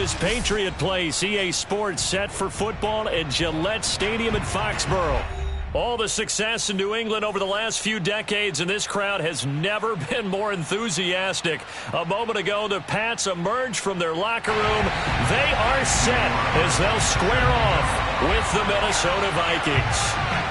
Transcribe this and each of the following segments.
is Patriot Place. EA Sports set for football at Gillette Stadium in Foxborough. All the success in New England over the last few decades, and this crowd has never been more enthusiastic. A moment ago, the Pats emerged from their locker room. They are set as they'll square off with the Minnesota Vikings.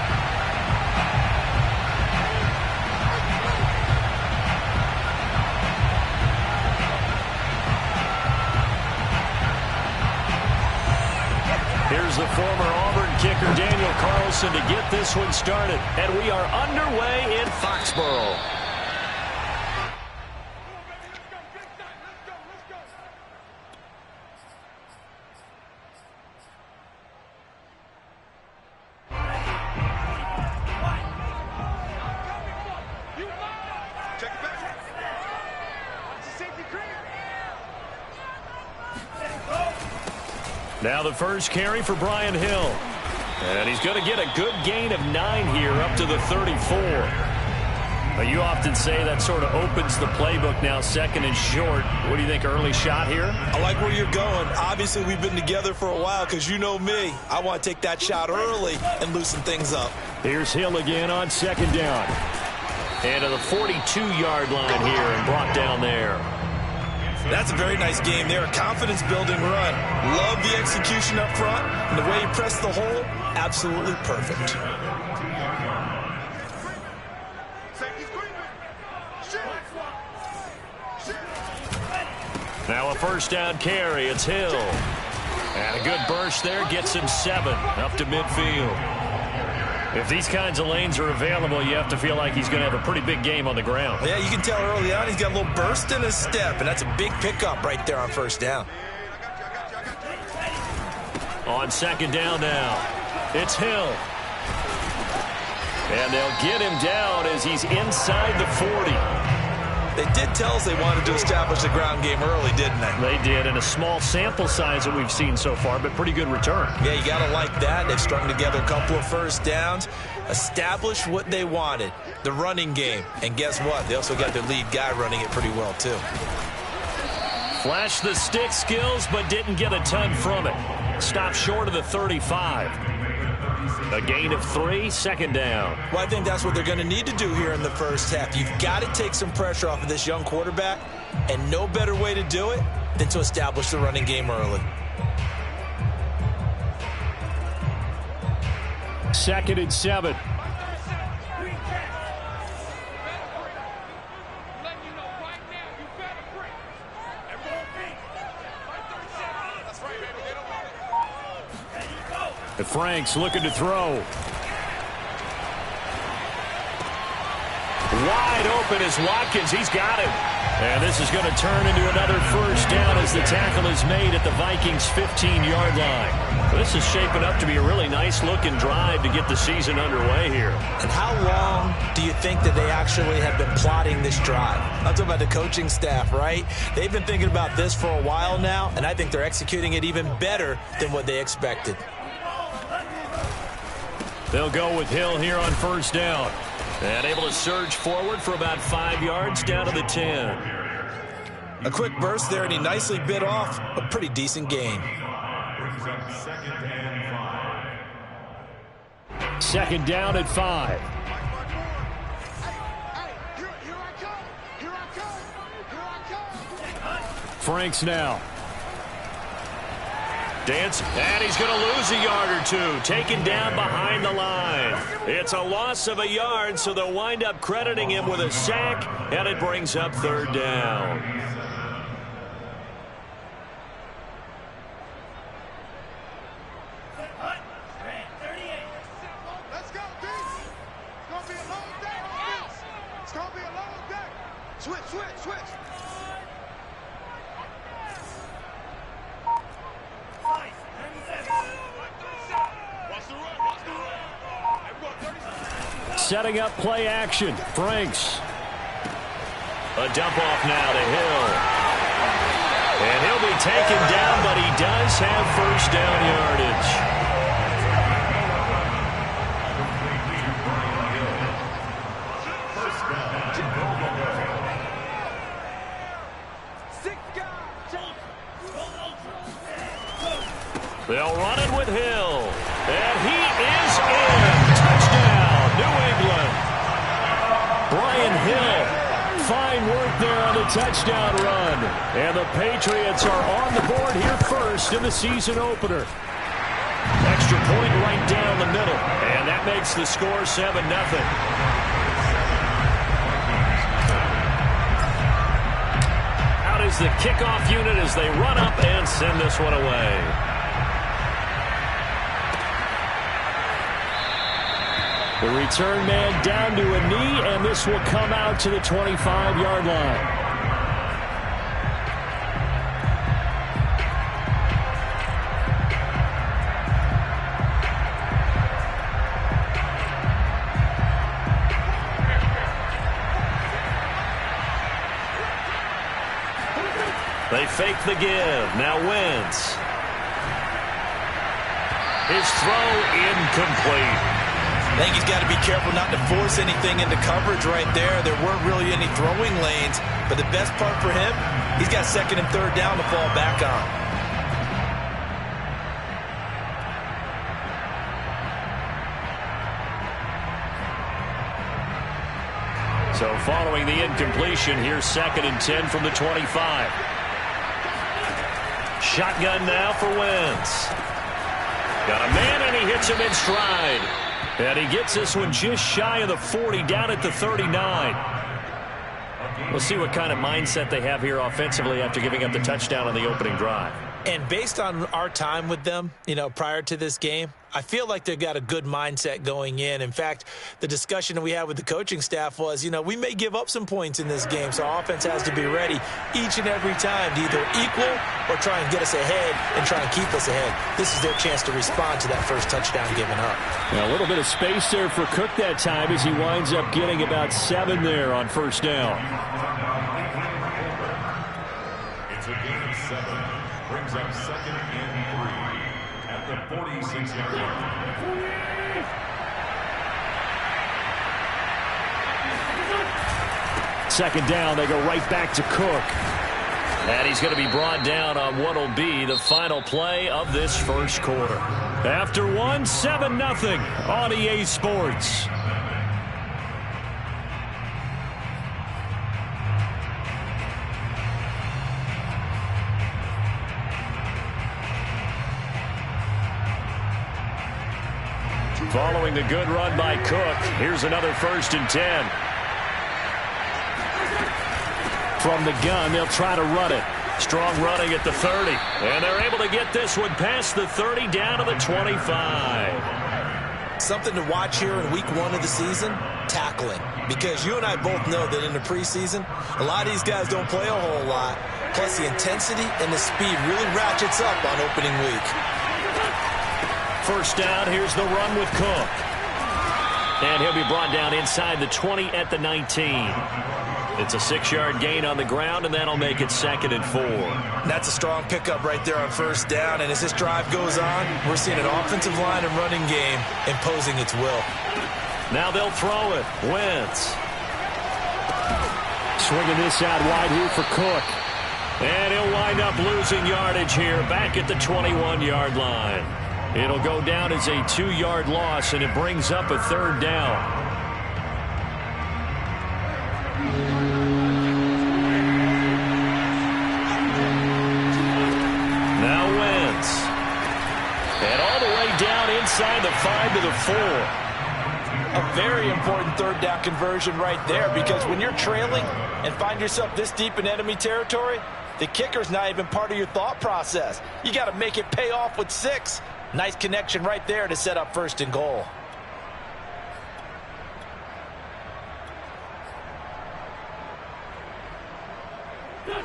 Here's the former Auburn kicker, Daniel Carlson, to get this one started. And we are underway in Foxborough. Now the first carry for Brian Hill. And he's going to get a good gain of 9 here up to the 34. Now, you often say that sort of opens the playbook now, second and short. What do you think, early shot here? I like where you're going. Obviously, we've been together for a while because you know me. I want to take that shot early and loosen things up. Here's Hill again on second down. And to the 42-yard line here and brought down there. That's a very nice game there. A confidence-building run. Love the execution up front. And the way he pressed the hole, absolutely perfect. Now a first down carry. It's Hill. And a good burst there gets him 7 up to midfield. If these kinds of lanes are available, you have to feel like he's going to have a pretty big game on the ground. Yeah, you can tell early on he's got a little burst in his step, and that's a big pickup right there on first down. On second down now, it's Hill. And they'll get him down as he's inside the 40. They did tell us they wanted to establish the ground game early, didn't they? They did, and a small sample size that we've seen so far, but pretty good return. Yeah, you got to like that. They've strung together a couple of first downs, established what they wanted, the running game. And guess what? They also got their lead guy running it pretty well, too. Flashed the stick skills, but didn't get a ton from it. Stopped short of the 35. A gain of 3, second down. Well, I think that's what they're going to need to do here in the first half. You've got to take some pressure off of this young quarterback, and no better way to do it than to establish the running game early. Second and 7. Franks looking to throw. Wide open is Watkins. He's got it. And this is going to turn into another first down as the tackle is made at the Vikings' 15-yard line. This is shaping up to be a really nice-looking drive to get the season underway here. And how long do you think that they actually have been plotting this drive? I'm talking about the coaching staff, right? They've been thinking about this for a while now, and I think they're executing it even better than what they expected. They'll go with Hill here on first down. And able to surge forward for about 5 yards down to the 10. A quick burst there, and he nicely bit off a pretty decent gain. Second down at 5. Franks now. Dance, and he's going to lose a yard or two. Taken down behind the line. It's a loss of a yard, so they'll wind up crediting him with a sack, and it brings up third down. Setting up play action. Franks. A dump off now to Hill. And he'll be taken down, but he does have first down yardage. again with Hill. And he is in. Touchdown, New England. Brian Hill, fine work there on the touchdown run. And the Patriots are on the board here first in the season opener. Extra point right down the middle. And that makes the score 7-0. Out is the kickoff unit as they run up and send this one away. The return man down to a knee, and this will come out to the 25-yard line. They fake the give. Now Wentz. His throw incomplete. I think he's got to be careful not to force anything into coverage right there. There weren't really any throwing lanes, but the best part for him, he's got second and third down to fall back on. So following the incompletion, here's 2nd and 10 from the 25. Shotgun now for Wentz. Got a man, and he hits him in stride. And he gets this one just shy of the 40, down at the 39. We'll see what kind of mindset they have here offensively after giving up the touchdown on the opening drive. And based on our time with them, prior to this game, I feel like they've got a good mindset going in. In fact, the discussion that we had with the coaching staff was, we may give up some points in this game, so our offense has to be ready each and every time to either equal or try and get us ahead and try and keep us ahead. This is their chance to respond to that first touchdown given up. Now, a little bit of space there for Cook that time as he winds up getting about 7 there on first down. It's a gain of 7. Brings up 2nd and 3 at the 46-yard line. Second down, they go right back to Cook. And he's going to be brought down on what will be the final play of this first quarter. After one, 7-0 on EA Sports. Following the good run by Cook, here's another 1st and 10. From the gun, they'll try to run it. Strong running at the 30. And they're able to get this one past the 30 down to the 25. Something to watch here in week 1 of the season, tackling. Because you and I both know that in the preseason, a lot of these guys don't play a whole lot. Plus the intensity and the speed really ratchets up on opening week. First down, here's the run with Cook. And he'll be brought down inside the 20 at the 19. It's a 6-yard gain on the ground, and that'll make it 2nd and 4. That's a strong pickup right there on first down, and as this drive goes on, we're seeing an offensive line and running game imposing its will. Now they'll throw it. Wentz. Swinging this out wide here for Cook. And he'll wind up losing yardage here back at the 21-yard line. It'll go down as a 2-yard loss, and it brings up a 3rd down. Now Wentz. And all the way down inside the 5 to the 4. A very important 3rd down conversion right there, because when you're trailing and find yourself this deep in enemy territory, the kicker's not even part of your thought process. You got to make it pay off with 6. Nice connection right there to set up 1st and goal.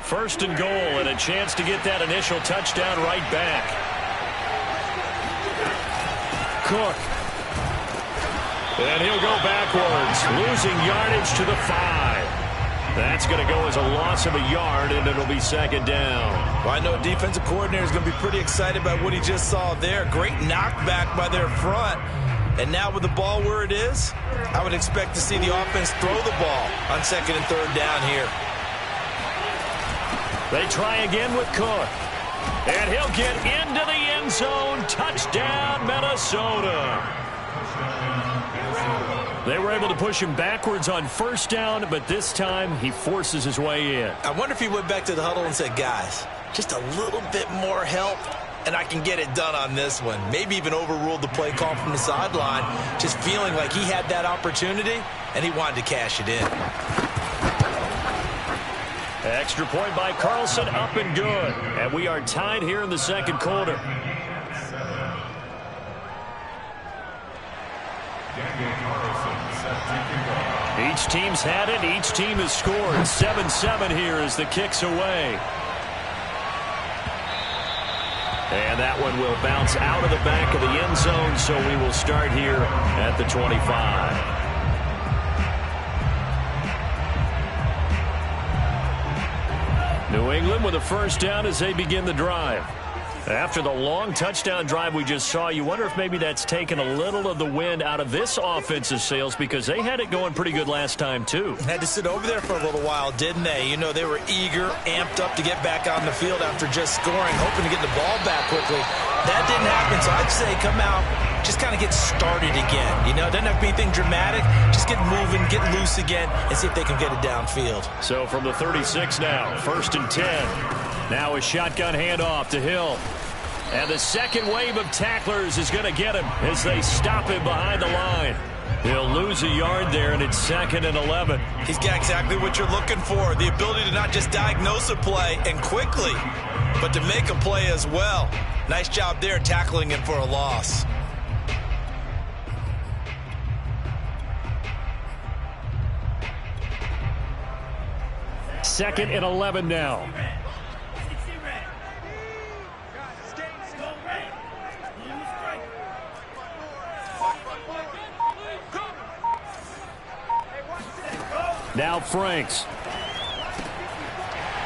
First and goal, and a chance to get that initial touchdown right back. Cook. And he'll go backwards, losing yardage to the 5. That's going to go as a loss of a yard, and it'll be 2nd down. Well, I know a defensive coordinator is going to be pretty excited about what he just saw there. Great knockback by their front. And now with the ball where it is, I would expect to see the offense throw the ball on 2nd and 3rd down here. They try again with Cook. And he'll get into the end zone. Touchdown, Minnesota. They were able to push him backwards on first down, but this time he forces his way in. I wonder if he went back to the huddle and said, guys, just a little bit more help, and I can get it done on this one. Maybe even overruled the play call from the sideline, just feeling like he had that opportunity, and he wanted to cash it in. Extra point by Carlson, up and good. And we are tied here in the second quarter. Each team's had it. Each team has scored. 7-7 here as the kick's away. And that one will bounce out of the back of the end zone, so we will start here at the 25. New England with a first down as they begin the drive. After the long touchdown drive we just saw, you wonder if maybe that's taken a little of the wind out of this offensive sails, because they had it going pretty good last time, too. Had to sit over there for a little while, didn't they? You know, they were eager, amped up to get back on the field after just scoring, hoping to get the ball back quickly. That didn't happen, so I'd say come out, just kind of get started again. You know, it doesn't have to be anything dramatic. Just get moving, get loose again, and see if they can get it downfield. So from the 36 now, 1st and 10. Now a shotgun handoff to Hill. And the second wave of tacklers is going to get him as they stop him behind the line. He'll lose a yard there, and it's 2nd and 11. He's got exactly what you're looking for, the ability to not just diagnose a play and quickly, but to make a play as well. Nice job there tackling him for a loss. Second and 11 now. Now Franks.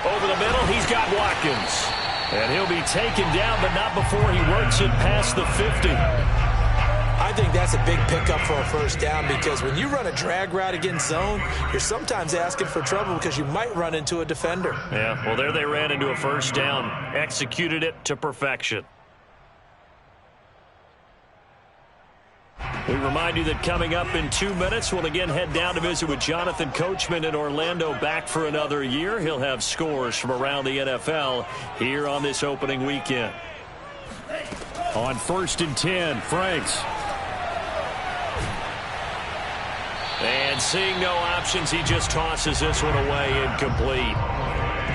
Over the middle, he's got Watkins. And he'll be taken down, but not before he works it past the 50. I think that's a big pickup for a first down, because when you run a drag route against zone, you're sometimes asking for trouble because you might run into a defender. Yeah, well, there they ran into a first down. Executed it to perfection. We remind you that coming up in 2 minutes, we'll again head down to visit with Jonathan Coachman in Orlando, back for another year. He'll have scores from around the NFL here on this opening weekend. On 1st and 10, Franks. And seeing no options, he just tosses this one away, incomplete.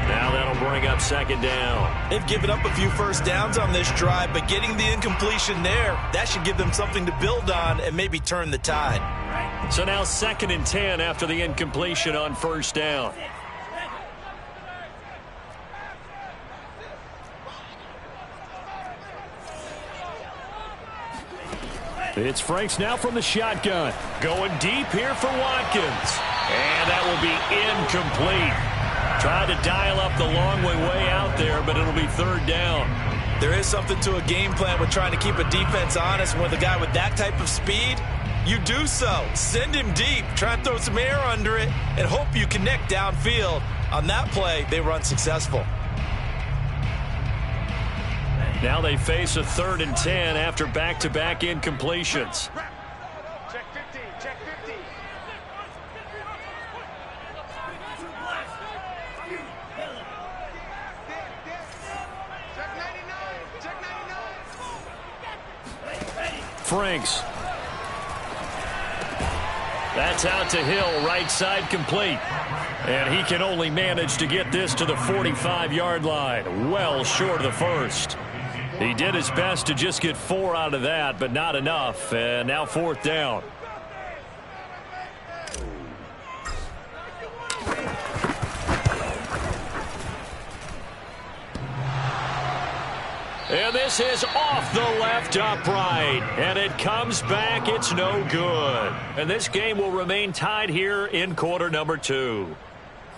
Now that'll bring up 2nd down. They've given up a few first downs on this drive, but getting the incompletion there, that should give them something to build on and maybe turn the tide. So now 2nd and 10 after the incompletion on first down. It's Franks now from the shotgun. Going deep here for Watkins. And that will be incomplete. Tried to dial up the long way out there, but it'll be 3rd down. There is something to a game plan with trying to keep a defense honest. And with a guy with that type of speed, you do so. Send him deep. Try and throw some air under it and hope you connect downfield. On that play, they were unsuccessful. Now they face a 3rd and 10 after back-to-back incompletions. Check 50, check 50. Check 99, check 99. Franks. That's out to Hill, right side complete. And he can only manage to get this to the 45-yard line, well short of the first. He did his best to just get 4 out of that, but not enough. And now 4th down. And this is off the left upright. And it comes back. It's no good. And this game will remain tied here in quarter number 2.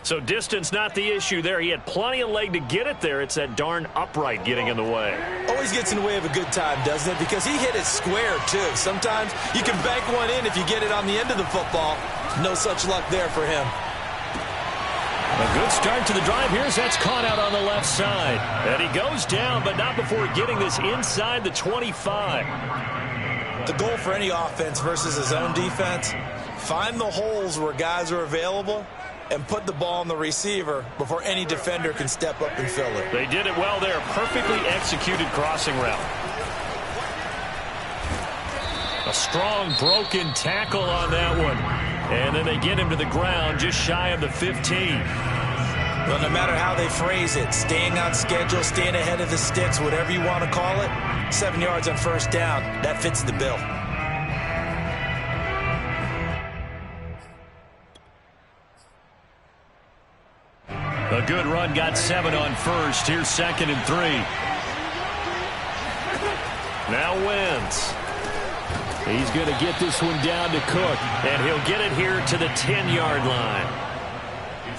So distance not the issue there. He had plenty of leg to get it there. It's that darn upright getting in the way. Always gets in the way of a good time, doesn't it? Because he hit it square, too. Sometimes you can bank one in if you get it on the end of the football. No such luck there for him. A good start to the drive here as that's caught out on the left side. And he goes down, but not before getting this inside the 25. The goal for any offense versus his own defense, find the holes where guys are available and put the ball on the receiver before any defender can step up and fill it. They did it well there. Perfectly executed crossing route. A strong broken tackle on that one. And then they get him to the ground just shy of the 15. Well, no matter how they phrase it, staying on schedule, staying ahead of the sticks, whatever you want to call it, 7 yards on first down, that fits the bill. A good run got 7 on first. Here's 2nd and 3. Now Wentz. He's going to get this one down to Cook, and he'll get it here to the 10-yard line.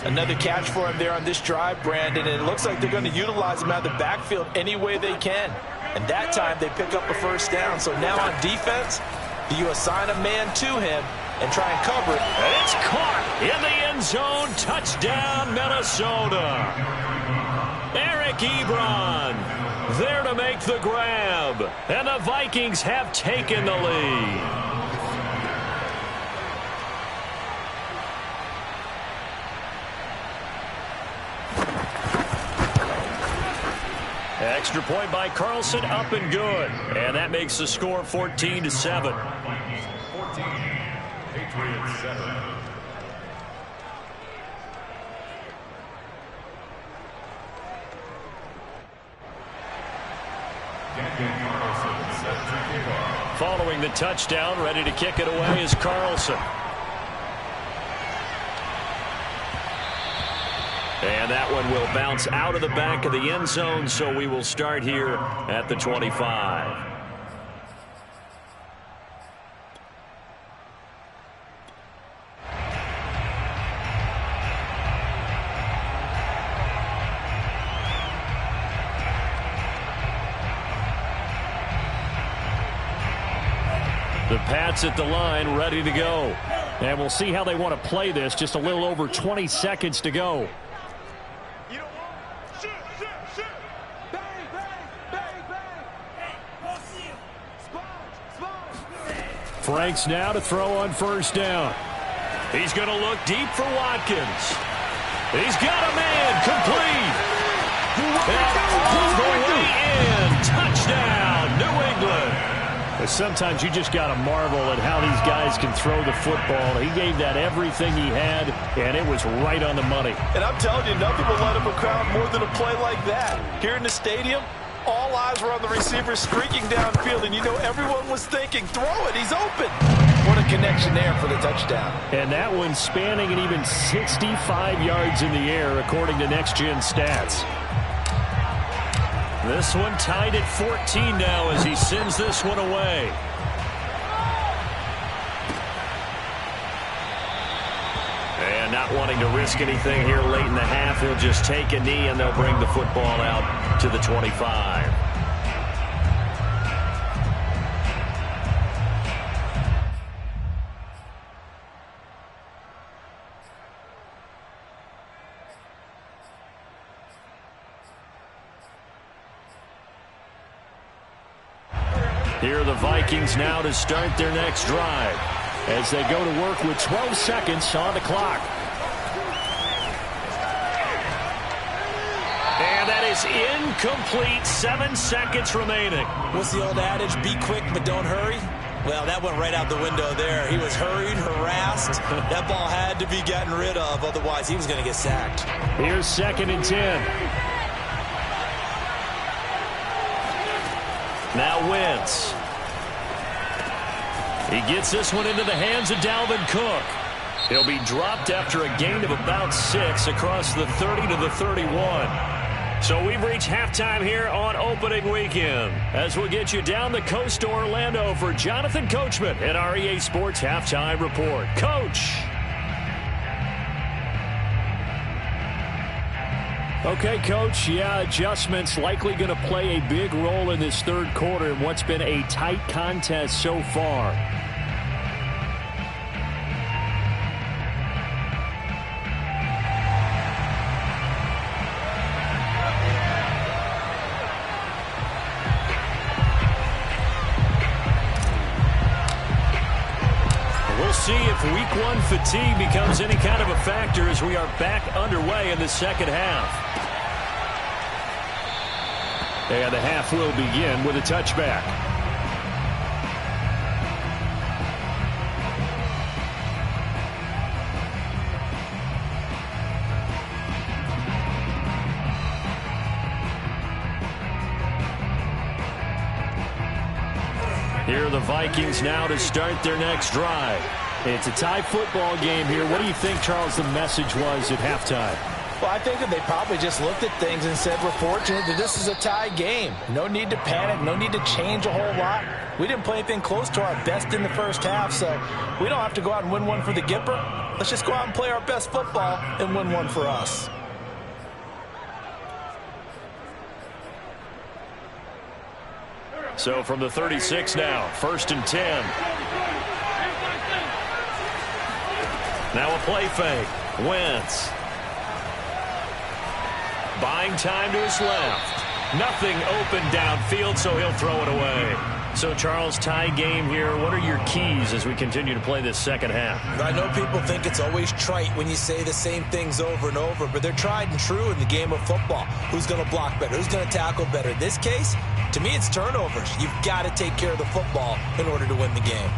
Another catch for him there on this drive, Brandon, and it looks like they're going to utilize him out of the backfield any way they can. And that time they pick up a first down. So now on defense, do you assign a man to him and try and cover it? And it's caught in the end zone. Touchdown, Minnesota. Eric Ebron there to make the grab. And the Vikings have taken the lead. Extra point by Carlson, up and good. And that makes the score 14-7. 14, Patriots 7. Following the touchdown, ready to kick it away is Carlson. And that one will bounce out of the back of the end zone, so we will start here at the 25. The Pats at the line, ready to go. And we'll see how they want to play this. Just a little over 20 seconds to go. Franks now to throw on first down. He's going to look deep for Watkins. He's got a man complete. And all the way in. Touchdown, New England. Sometimes you just got to marvel at how these guys can throw the football. He gave that everything he had, and it was right on the money. And I'm telling you, nothing will let him crowd more than a play like that. Here in the stadium, all eyes were on the receiver streaking downfield, and you know everyone was thinking, throw it, he's open. What a connection there for the touchdown. And that one spanning an even 65 yards in the air, according to Next Gen Stats. This one tied at 14 now as he sends this one away. And not wanting to risk anything here late in the half, he'll just take a knee and they'll bring the football out to the 25. Here are the Vikings now to start their next drive as they go to work with 12 seconds on the clock. And that is incomplete. 7 seconds remaining. What's the old adage? Be quick, but don't hurry. Well, that went right out the window there. He was hurried, harassed. That ball had to be gotten rid of. Otherwise, he was going to get sacked. Here's 2nd and 10. Now Wentz. He gets this one into the hands of Dalvin Cook. He'll be dropped after a gain of about 6 across the 30 to the 31. So we've reached halftime here on opening weekend. As we'll get you down the coast to Orlando for Jonathan Coachman at our EA Sports Halftime Report. Coach. Okay, Coach, yeah, adjustments likely going to play a big role in this third quarter in what's been a tight contest so far. We'll see if week one fatigue becomes any kind of a factor as we are back underway in the second half. And the half will begin with a touchback. Here are the Vikings now to start their next drive. It's a tie football game here. What do you think, Charles, the message was at halftime? Well, I think that they probably just looked at things and said, we're fortunate that this is a tie game. No need to panic. No need to change a whole lot. We didn't play anything close to our best in the first half, so we don't have to go out and win one for the Gipper. Let's just go out and play our best football and win one for us. So from the 36 now, 1st and 10. Now a play fake. Wentz. Buying time to his left. Nothing open downfield, so he'll throw it away. So, Charles, tie game here. What are your keys as we continue to play this second half? I know people think it's always trite when you say the same things over and over, but they're tried and true in the game of football. Who's going to block better? Who's going to tackle better? In this case, to me, it's turnovers. You've got to take care of the football in order to win the game.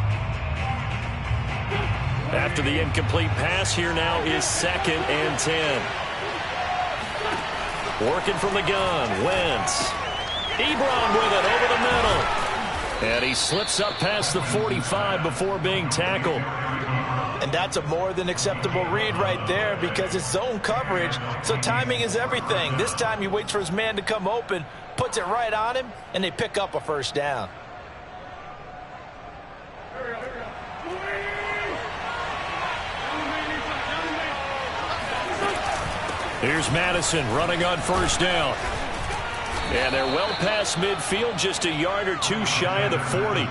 After the incomplete pass, here now is 2nd and 10. Working from the gun, Wentz. Ebron with it over the middle. And he slips up past the 45 before being tackled. And that's a more than acceptable read right there because it's zone coverage, so timing is everything. This time he waits for his man to come open, puts it right on him, and they pick up a first down. Here's Madison running on 1st down. And they're well past midfield, just a yard or two shy of the 40.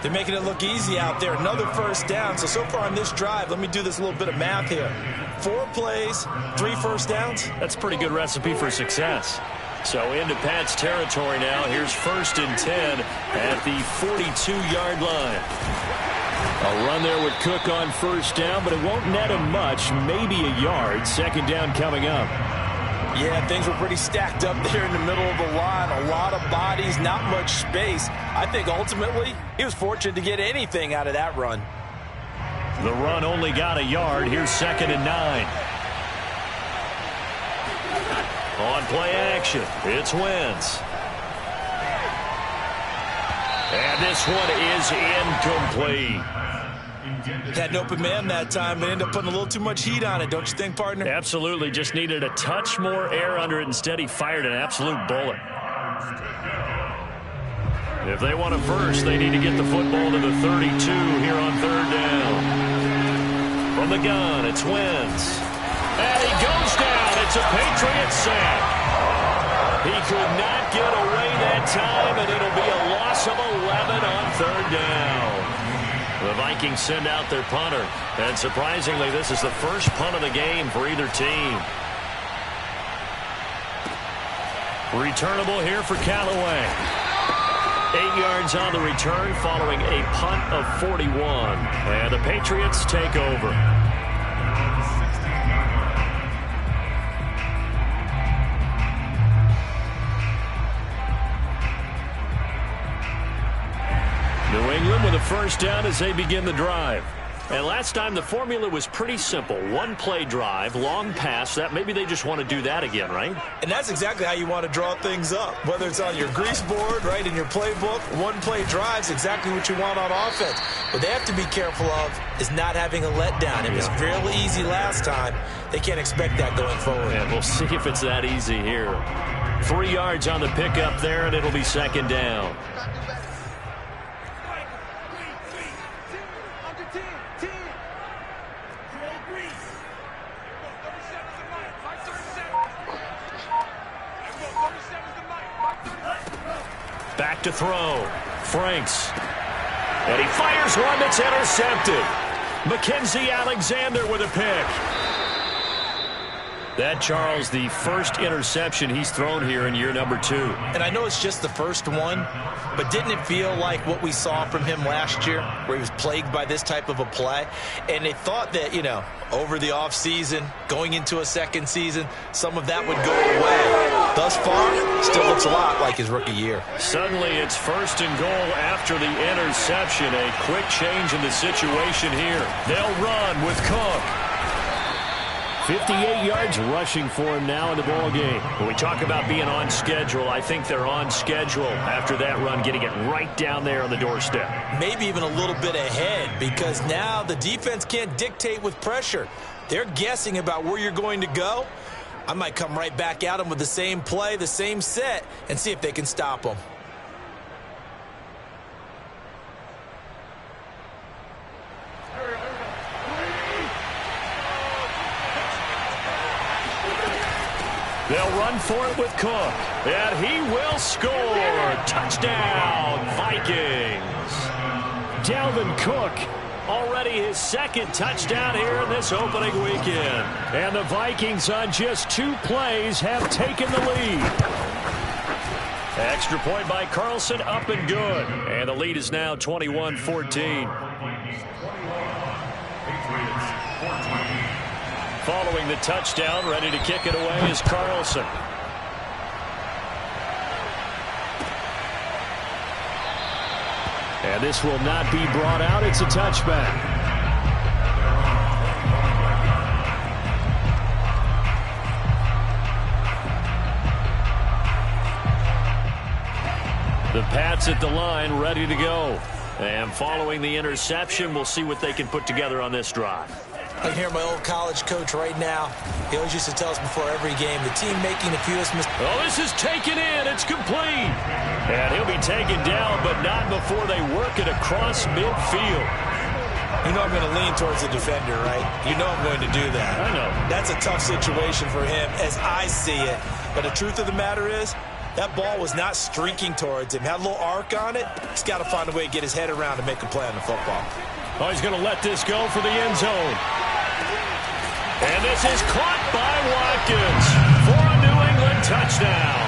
They're making it look easy out there. Another first down. So far on this drive, let me do this little bit of math here. 4 plays, 3 first downs. That's a pretty good recipe for success. So into Pat's territory now. Here's 1st and 10 at the 42-yard line. A run there with Cook on 1st down, but it won't net him much, maybe a yard. 2nd down coming up. Yeah, things were pretty stacked up there in the middle of the line. A lot of bodies, not much space. I think ultimately he was fortunate to get anything out of that run. The run only got a yard. Here's 2nd and 9. On play action, it's Wentz. And this one is incomplete. Had an open man that time, but ended up putting a little too much heat on it, don't you think, partner? Absolutely. Just needed a touch more air under it. Instead, he fired an absolute bullet. If they want a first, they need to get the football to the 32 here on 3rd down. From the gun, it's Wentz. And he goes down. It's a Patriots sack. He could not get away that time, and it'll be a loss of 11 on 3rd down. The Vikings send out their punter, and surprisingly, this is the first punt of the game for either team. Returnable here for Callaway. 8 yards on the return following a punt of 41. And the Patriots take over. New England with a first down as they begin the drive. And last time the formula was pretty simple. 1-play drive, long pass. That maybe they just want to do that again, right? And that's exactly how you want to draw things up. Whether it's on your grease board, right, in your playbook, 1-play drive's exactly what you want on offense. What they have to be careful of is not having a letdown. It was fairly easy last time. They can't expect that going forward. And we'll see if it's that easy here. 3 yards on the pickup there, and it'll be 2nd down. Back to throw. Franks. And he fires one that's intercepted. Mackenzie Alexander with a pick. That, Charles, the first interception he's thrown here in year number 2. And I know it's just the first one, but didn't it feel like what we saw from him last year, where he was plagued by this type of a play? And they thought that, you know, over the offseason, going into a second season, some of that would go away. Thus far, still looks a lot like his rookie year. Suddenly, it's 1st and goal after the interception. A quick change in the situation here. They'll run with Cook. 58 yards rushing for him now in the ball game. When we talk about being on schedule, I think they're on schedule after that run, getting it right down there on the doorstep. Maybe even a little bit ahead, because now the defense can't dictate with pressure. They're guessing about where you're going to go. I might come right back at them with the same play, the same set, and see if they can stop them. They'll run for it with Cook, and he will score. Touchdown, Vikings. Dalvin Cook, already his 2nd touchdown here in this opening weekend. And the Vikings on just 2 plays have taken the lead. Extra point by Carlson, up and good. And the lead is now 21-14. Following the touchdown, ready to kick it away is Carlson. And this will not be brought out. It's a touchback. The Pats at the line, ready to go. And following the interception, we'll see what they can put together on this drive. I can hear my old college coach right now. He always used to tell us before every game, the team making the fewest mistakes. Oh, this is taken in. It's complete. And he'll be taken down, but not before they work it across midfield. You know I'm going to lean towards the defender, right? You know I'm going to do that. I know. That's a tough situation for him as I see it. But the truth of the matter is, that ball was not streaking towards him. Had a little arc on it. He's got to find a way to get his head around and make a play on the football. Oh, he's going to let this go for the end zone. And this is caught by Watkins for a New England touchdown.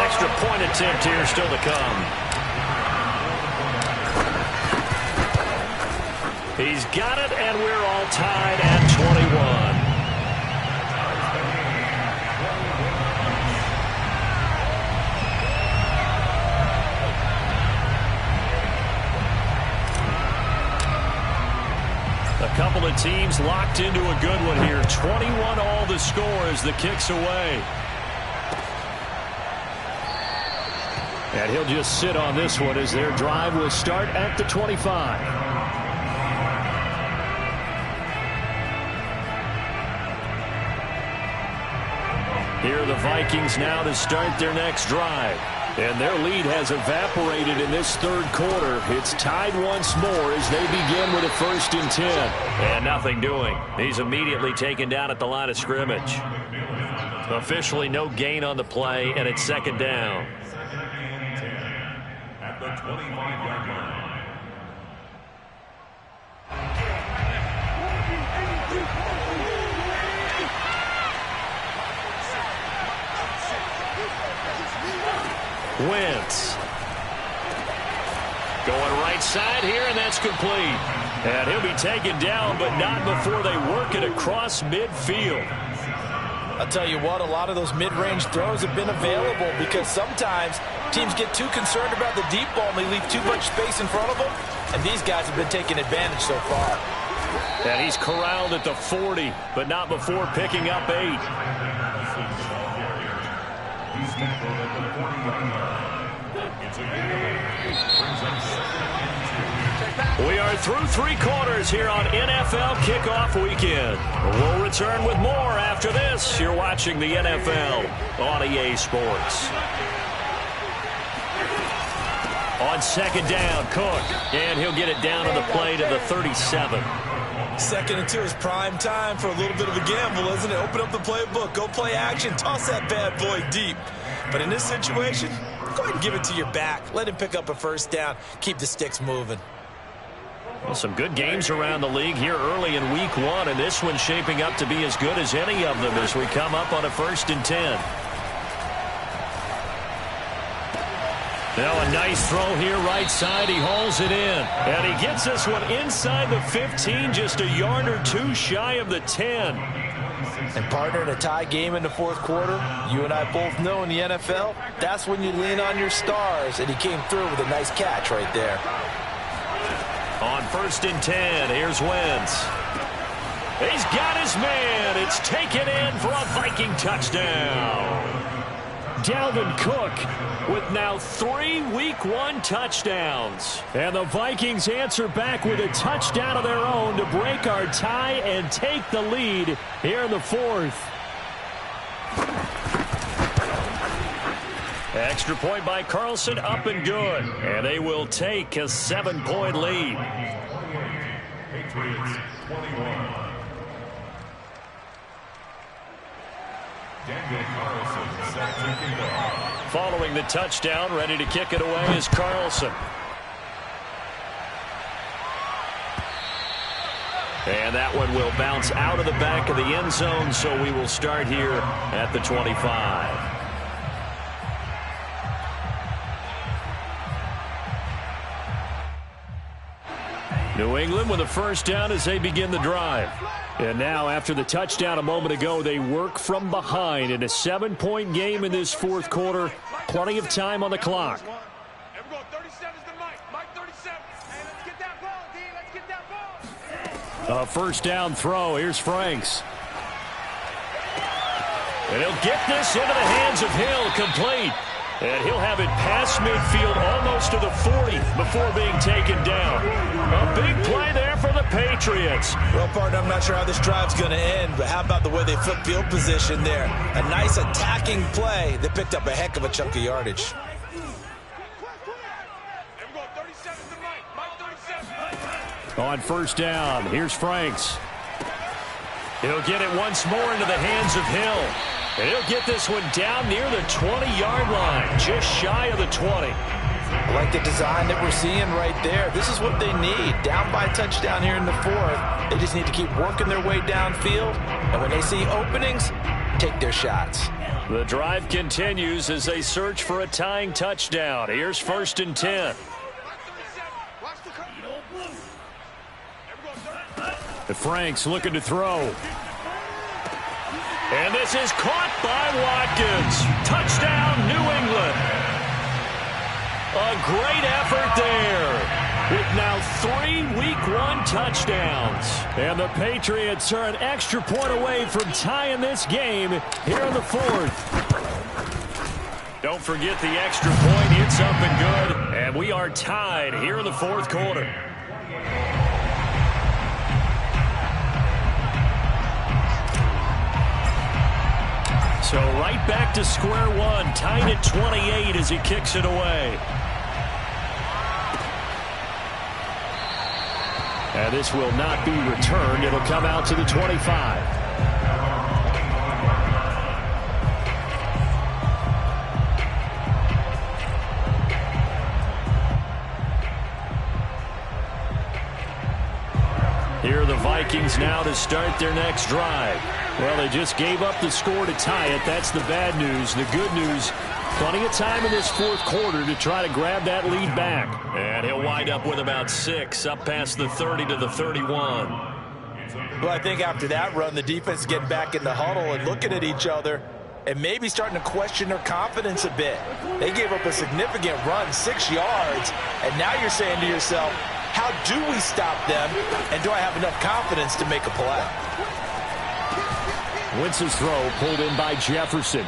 Extra point attempt here still to come. He's got it, and we're all tied at 21. A couple of teams locked into a good one here. 21 all the score as the kick's away. And he'll just sit on this one as their drive will start at the 25. Here are the Vikings now to start their next drive. And their lead has evaporated in this 3rd quarter. It's tied once more as they begin with a 1st and 10. And nothing doing. He's immediately taken down at the line of scrimmage. Officially no gain on the play, and it's 2nd down. At the 25-yard line. Wentz. Going right side here, and that's complete. And he'll be taken down, but not before they work it across midfield. I'll tell you what, a lot of those mid-range throws have been available because sometimes teams get too concerned about the deep ball and they leave too much space in front of them. And these guys have been taking advantage so far. And he's corralled at the 40, but not before picking up 8. He's tackled at the 40-yard line. It's a brings up 2nd and 2. We are through 3 quarters here on NFL Kickoff Weekend. We'll return with more after this. You're watching the NFL on EA Sports. On 2nd down, Cook. And he'll get it down on the play to the 37. 2nd and 2 is prime time for a little bit of a gamble, isn't it? Open up the playbook, go play action, toss that bad boy deep. But in this situation, go ahead and give it to your back. Let him pick up a 1st down, keep the sticks moving. Some good games around the league here early in week 1, and this one's shaping up to be as good as any of them as we come up on a 1st and 10. Now a nice throw here right side. He hauls it in. And he gets this one inside the 15, just a yard or 2 shy of the 10. And partner, in a tie game in the 4th quarter, you and I both know in the NFL, that's when you lean on your stars. And he came through with a nice catch right there. On 1st and 10, here's Wentz. He's got his man. It's taken in for a Viking touchdown. Dalvin Cook with now 3 Week 1 touchdowns. And the Vikings answer back with a touchdown of their own to break our tie and take the lead here in the 4th. Extra point by Carlson, up and good. And they will take a 7-point lead. Patriots 21. Daniel Carlson set to kick off. Following the touchdown, ready to kick it away is Carlson. And that one will bounce out of the back of the end zone, so we will start here at the 25. New England with a 1st down as they begin the drive. And now, after the touchdown a moment ago, they work from behind in a 7-point game in this 4th quarter. Plenty of time on the clock. 37 is the Mike 37. Hey, let's get that ball, D. Let's get that ball. A 1st down throw. Here's Franks. And he'll get this into the hands of Hill, complete. And he'll have it past midfield almost to the 40 before being taken down. A big play there for the Patriots. Well, partner, I'm not sure how this drive's going to end, but how about the way they flipped field position there? A nice attacking play that picked up a heck of a chunk of yardage. 37 is the Mike 37. On 1st down, here's Franks. He'll get it once more into the hands of Hill. And he'll get this one down near the 20-yard line, just shy of the 20. I like the design that we're seeing right there. This is what they need. Down by a touchdown here in the 4th. They just need to keep working their way downfield. And when they see openings, take their shots. The drive continues as they search for a tying touchdown. Here's 1st and 10. The Franks looking to throw. And this is caught by Watkins. Touchdown, New England. A great effort there. With now 3 Week 1 touchdowns. And the Patriots are an extra point away from tying this game here in the 4th. Don't forget the extra point. It's up and good. And we are tied here in the 4th quarter. So right back to square one, tied at 28 as he kicks it away. And this will not be returned. It'll come out to the 25. Here are the Vikings now to start their next drive. Well, they just gave up the score to tie it. That's the bad news. The good news, plenty of time in this 4th quarter to try to grab that lead back. And he'll wind up with about 6, up past the 30 to the 31. Well, I think after that run, the defense is getting back in the huddle and looking at each other and maybe starting to question their confidence a bit. They gave up a significant run, 6 yards, and now you're saying to yourself, how do we stop them, and do I have enough confidence to make a play? Wentz's throw pulled in by Jefferson.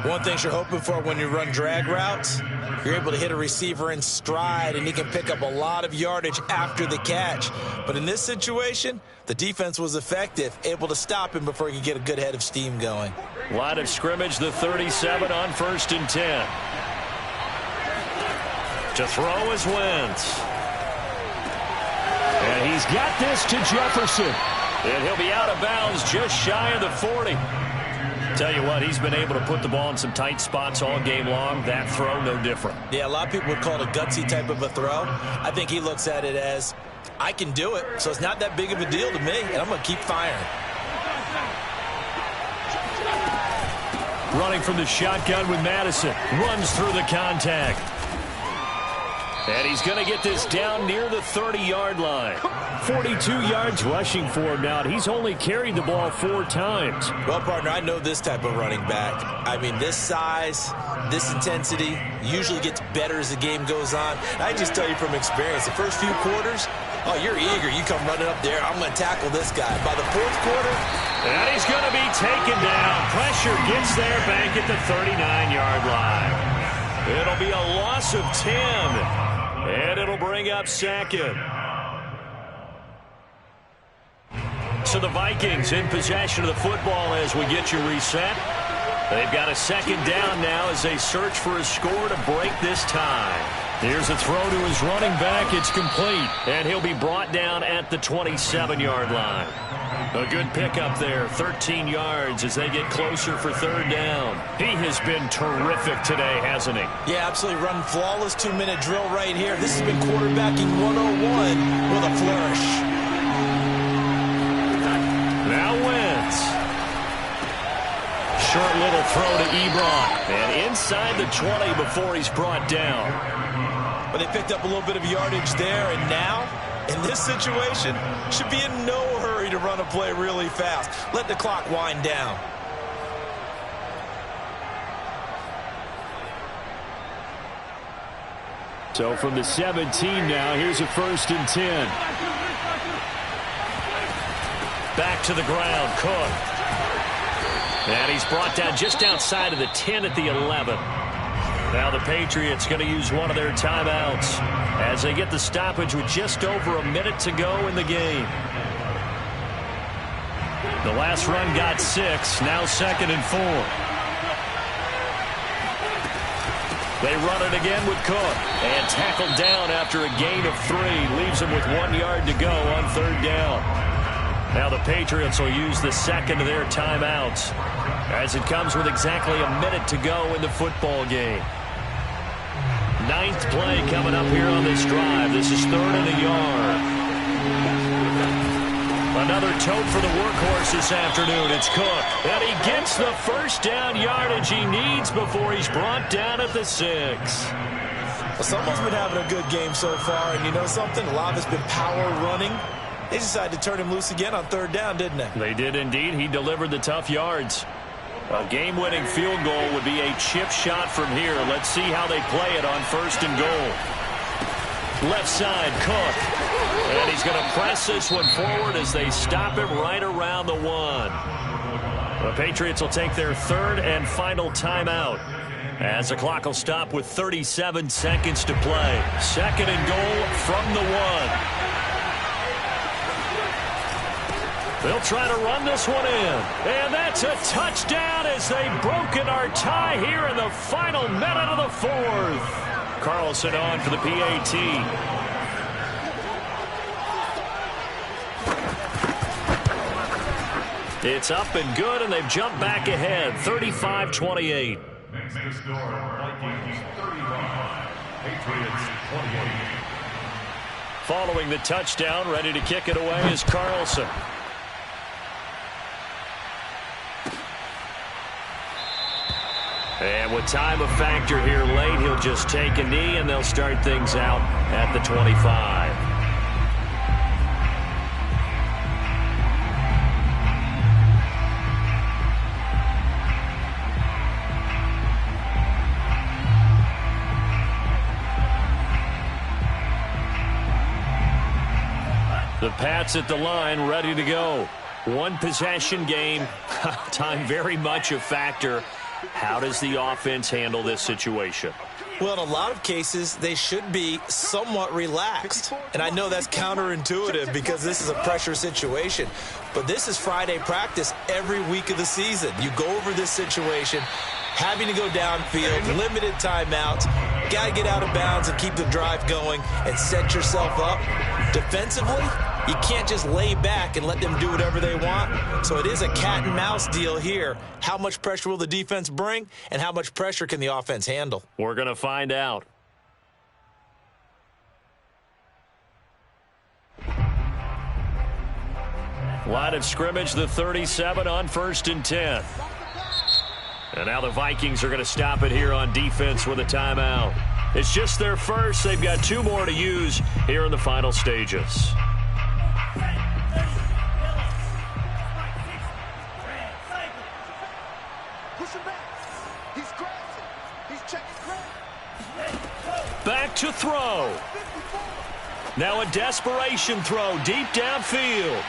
One thing you're hoping for when you run drag routes, you're able to hit a receiver in stride, and he can pick up a lot of yardage after the catch. But in this situation, the defense was effective, able to stop him before he could get a good head of steam going. Line of scrimmage, the 37 on 1st and 10. To throw is Wentz. And he's got this to Jefferson. And he'll be out of bounds just shy of the 40. Tell you what, he's been able to put the ball in some tight spots all game long. That throw, no different. Yeah, a lot of people would call it a gutsy type of a throw. I think he looks at it as, I can do it, so it's not that big of a deal to me, and I'm going to keep firing. Running from the shotgun with Madison. Runs through the contact. And he's going to get this down near the 30-yard line. 42 yards rushing for him now. He's only carried the ball 4 times. Well, partner, I know this type of running back. I mean, this size, this intensity usually gets better as the game goes on. And I just tell you from experience, the first few quarters, oh, you're eager. You come running up there. I'm going to tackle this guy. By the 4th quarter, and he's going to be taken down. Pressure gets there back at the 39-yard line. It'll be a loss of 10. And it'll bring up 2nd. So the Vikings in possession of the football as we get you reset. They've got a 2nd down now as they search for a score to break this tie. Here's a throw to his running back. It's complete. And he'll be brought down at the 27-yard line. A good pickup there, 13 yards as they get closer for 3rd down. He has been terrific today, hasn't he? Yeah, absolutely. Running flawless 2-minute drill right here. This has been quarterbacking 101 with a flourish. Now Wentz. Short little throw to Ebron. And inside the 20 before he's brought down. But they picked up a little bit of yardage there, and now, in this situation, should be in no hurry to run a play really fast. Let the clock wind down. So from the 17 now, here's a 1st and 10. Back to the ground, Cook. And he's brought down just outside of the 10 at the 11. Now the Patriots going to use one of their timeouts as they get the stoppage with just over a minute to go in the game. The last run got 6, now 2nd and 4. They run it again with Cook. And tackled down after a gain of 3. Leaves him with 1 yard to go on 3rd down. Now the Patriots will use the 2nd of their timeouts as it comes with exactly a minute to go in the football game. 9th play coming up here on this drive. This is 3rd and a yard. Another tote for the workhorse this afternoon. It's Cook. And he gets the 1st down yardage he needs before he's brought down at the 6. Well, someone's been having a good game so far, and you know something? A lot of it's been power running. They decided to turn him loose again on 3rd down, didn't they? They did indeed. He delivered the tough yards. A game-winning field goal would be a chip shot from here. Let's see how they play it on 1st and goal. Left side, Cook. And he's going to press this one forward as they stop him right around the 1. The Patriots will take their 3rd and final timeout as the clock will stop with 37 seconds to play. 2nd and goal from the 1. They'll try to run this one in. And that's a touchdown as they've broken our tie here in the final minute of the 4th. Carlson on for the PAT. It's up and good, and they've jumped back ahead, 35-28. Next to score, Vikings 35, Patriots 28. Following the touchdown, ready to kick it away is Carlson. And with time a factor here late, he'll just take a knee, and they'll start things out at the 25. The Pats at the line, ready to go. One possession game. Time very much a factor. How does the offense handle this situation? Well, in a lot of cases, they should be somewhat relaxed. And I know that's counterintuitive because this is a pressure situation. But this is Friday practice every week of the season. You go over this situation, having to go downfield, limited timeouts. Got to get out of bounds and keep the drive going and set yourself up. Defensively, you can't just lay back and let them do whatever they want. So it is a cat and mouse deal here. How much pressure will the defense bring, and how much pressure can the offense handle? We're going to find out. Line of scrimmage, the 37 on 1st and 10. And now the Vikings are going to stop it here on defense with a timeout. It's just their first. They've got 2 more to use here in the final stages. Back to throw. Now a desperation throw deep downfield.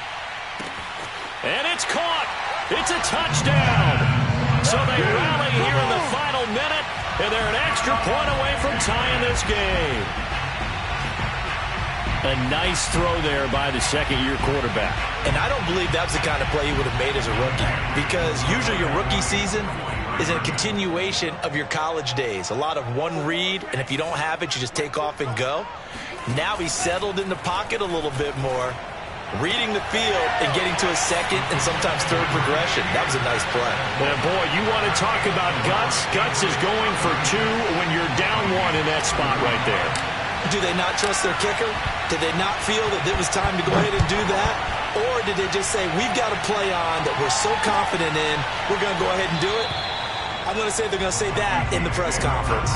And it's caught. It's a touchdown. So they rally here in the final minute, and they're an extra point away from tying this game. A nice throw there by the second-year quarterback. And I don't believe that was the kind of play he would have made as a rookie, because usually your rookie season is a continuation of your college days. A lot of one read, and if you don't have it, you just take off and go. Now he's settled in the pocket a little bit more, reading the field and getting to a second and sometimes third progression. That was a nice play. And boy, you want to talk about guts. Guts is going for 2 when you're down 1 in that spot right there. Do they not trust their kicker? Did they not feel that it was time to go ahead and do that? Or did they just say, we've got a play on that we're so confident in, we're going to go ahead and do it? I'm going to say they're going to say that in the press conference.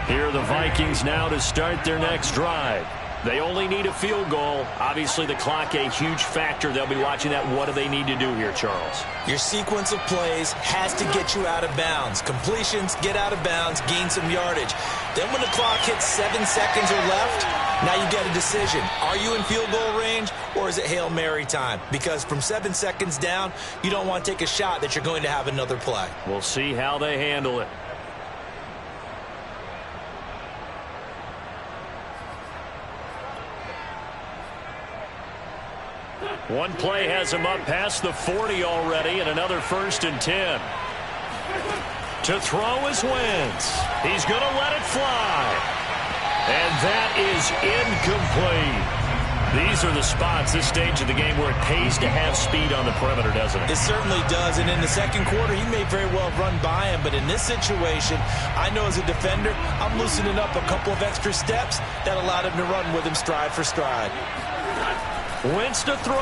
Here are the Vikings now to start their next drive. They only need a field goal. Obviously, the clock a huge factor. They'll be watching that. What do they need to do here, Charles? Your sequence of plays has to get you out of bounds. Completions, get out of bounds, gain some yardage. Then when the clock hits 7 seconds or left, now you get a decision. Are you in field goal range, or is it Hail Mary time? Because from 7 seconds down, you don't want to take a shot that you're going to have another play. We'll see how they handle it. One play has him up past the 40 already, and another 1st and 10. To throw is Wentz. He's going to let it fly. And that is incomplete. These are the spots, this stage of the game, where it pays to have speed on the perimeter, doesn't it? It certainly does, and in the second quarter, he may very well run by him, but in this situation, I know as a defender, I'm loosening up a couple of extra steps that allowed him to run with him stride for stride. Wentz to throw.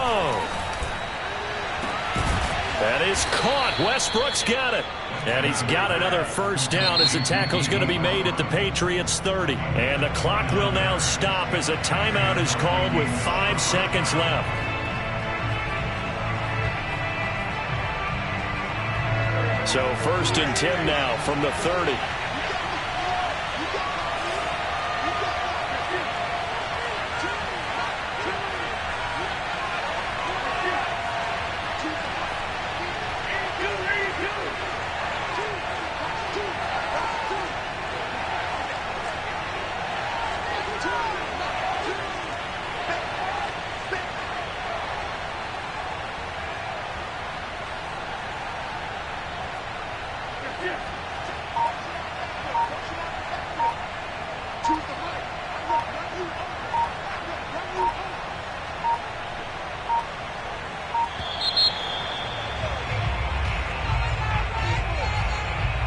That is caught. Westbrook's got it. And he's got another 1st down as the tackle's going to be made at the Patriots 30. And the clock will now stop as a timeout is called with 5 seconds left. So 1st and 10 now from the 30.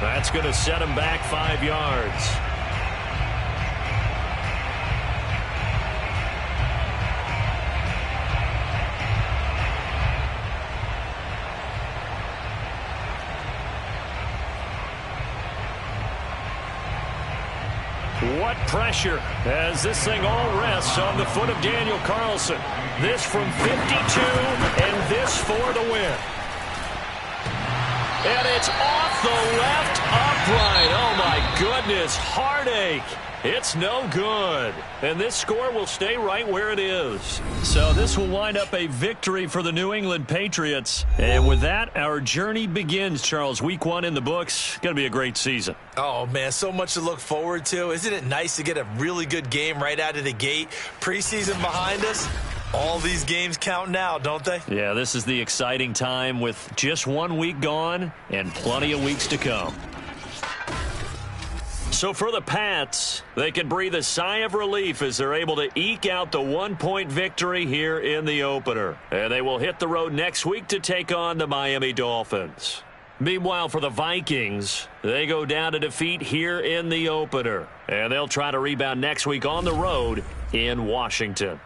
That's going to set him back 5 yards. What pressure as this thing all rests on the foot of Daniel Carlson. This from 52 and this for the win. And it's off the left upright. Oh, my goodness. this heartache. It's no good. And this score will stay right where it is. So this will wind up a victory for the New England Patriots. And with that, our journey begins, Charles. Week 1 in the books. Going to be a great season. Oh, man, so much to look forward to. Isn't it nice to get a really good game right out of the gate? Preseason behind us. All these games count now, don't they? Yeah, this is the exciting time with just 1 week gone and plenty of weeks to come. So for the Pats, they can breathe a sigh of relief as they're able to eke out the 1-point victory here in the opener. And they will hit the road next week to take on the Miami Dolphins. Meanwhile, for the Vikings, they go down to defeat here in the opener. And they'll try to rebound next week on the road in Washington.